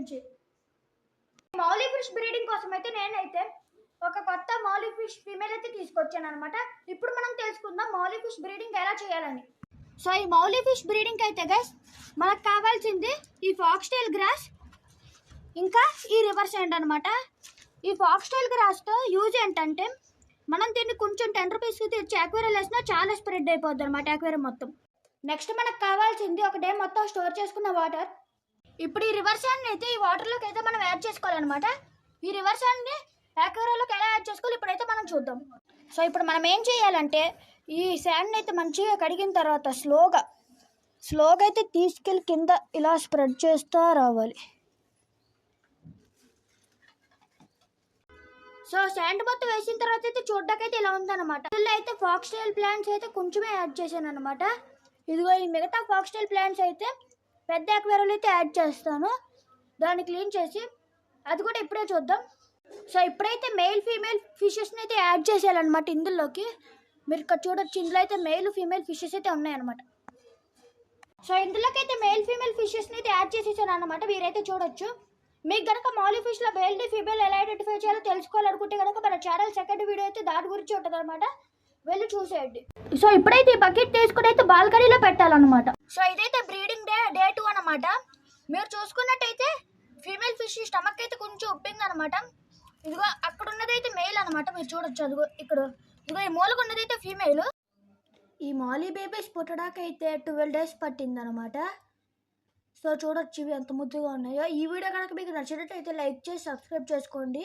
గురించి. Mouli fish breeding కోసం అయితే నేనైతే ఒక కొత్త మౌలీ ఫిష్ ఫీమేల్ అయితే తీసుకొచ్చాను అనమాట. ఇప్పుడు మనం తెలుసుకుందాం మౌలీ ఫిష్ బ్రీడింగ్ ఎలా చేయాలని. సో ఈ మౌలీ ఫిష్ బ్రీడింగ్ అయితే గైస్ మనకు కావాల్సింది ఈ ఫాక్స్టైల్ గ్రాస్ ఇంకా ఈ రివర్ శాండ్ అనమాట. ఈ ఫాక్స్టైల్ గ్రాస్తో యూజ్ ఏంటంటే మనం దీన్ని కొంచెం 10 రూపీస్కి తెచ్చి అక్వేరియం వేసినా చాలా స్ప్రెడ్ అయిపోద్ది అనమాట అక్వేరియం మొత్తం. నెక్స్ట్ మనకు కావాల్సింది ఒక డే మొత్తం స్టోర్ చేసుకున్న వాటర్. ఇప్పుడు ఈ రివర్ శాండ్ని అయితే ఈ వాటర్లోకి అయితే మనం యాడ్ చేసుకోవాలన్నమాట. ఈ రివర్ శాండ్ని అక్వేరియంలోకి ఎలా యాడ్ చేసుకోవాలి ఇప్పుడైతే మనం చూద్దాం. సో ఇప్పుడు మనం ఏం చేయాలంటే ఈ శాండ్ని అయితే మంచిగా కడిగిన తర్వాత స్లోగా అయితే తీసుకెళ్ళి కింద ఇలా స్ప్రెడ్ చేస్తూ రావాలి. సో శాండ్ మొత్తం వేసిన తర్వాత అయితే చూడ్డాకైతే ఇలా ఉందన్నమాట. ఇందులో అయితే ఫాక్స్టైల్ ప్లాంట్స్ అయితే కొంచెమే యాడ్ చేశాను అనమాట. ఇదిగో ఈ మిగతా ఫాక్స్టైల్ ప్లాంట్స్ అయితే పెద్ద అక్వేరియంలో అయితే యాడ్ చేస్తాను. దాన్ని క్లీన్ చేసి అది కూడా ఇప్పుడే చూద్దాం. సో ఇప్పుడైతే మెయిల్ ఫీమేల్ ఫిషెస్ని అయితే యాడ్ చేసేయాలన్నమాట ఇందులోకి. మీరు ఇక్కడ చూడొచ్చు, ఇందులో అయితే మెయిల్ ఫీమేల్ ఫిషెస్ అయితే ఉన్నాయన్నమాట. సో ఇందులోకి అయితే మెయిల్ ఫీమేల్ ఫిషెస్ని అయితే యాడ్ చేసేసాను అనమాట. మీరైతే చూడొచ్చు. మీకు కనుక మౌలీ ఫిష్లో మెయిల్ ఫీమేల్ ఎలా ఐడెంటిఫై చేయాలో తెలుసుకోవాలనుకుంటే కనుక మన ఛానల్ సెకండ్ వీడియో అయితే దాని గురించి ఉంటుంది అనమాట, వెళ్ళి చూసేయండి. సో ఇప్పుడైతే ఈ బకెట్ తీసుకుని అయితే బాల్కనీలో పెట్టాలన్నమాట. సో ఇదైతే బ్రీడింగ్ డే 2 అనమాట. మీరు చూసుకున్నట్టయితే ఫీమేల్ ఫిష్ స్టమక్ అయితే కొంచెం ఉప్పింది అనమాట. ఇదిగో అక్కడ ఉన్నదైతే మెయిల్ అనమాట, మీరు చూడొచ్చు. అదిగో ఇక్కడ ఇదిగో ఈ మూలకు ఉన్నదైతే ఫీమేల్. ఈ మౌలీ బేబీస్ పుట్టడాకైతే 12 days పట్టింది అనమాట. సో చూడొచ్చు ఇవి ఎంత ముద్దుగా ఉన్నాయో. ఈ వీడియో కనుక మీకు నచ్చినట్టయితే లైక్ చేసి సబ్స్క్రైబ్ చేసుకోండి.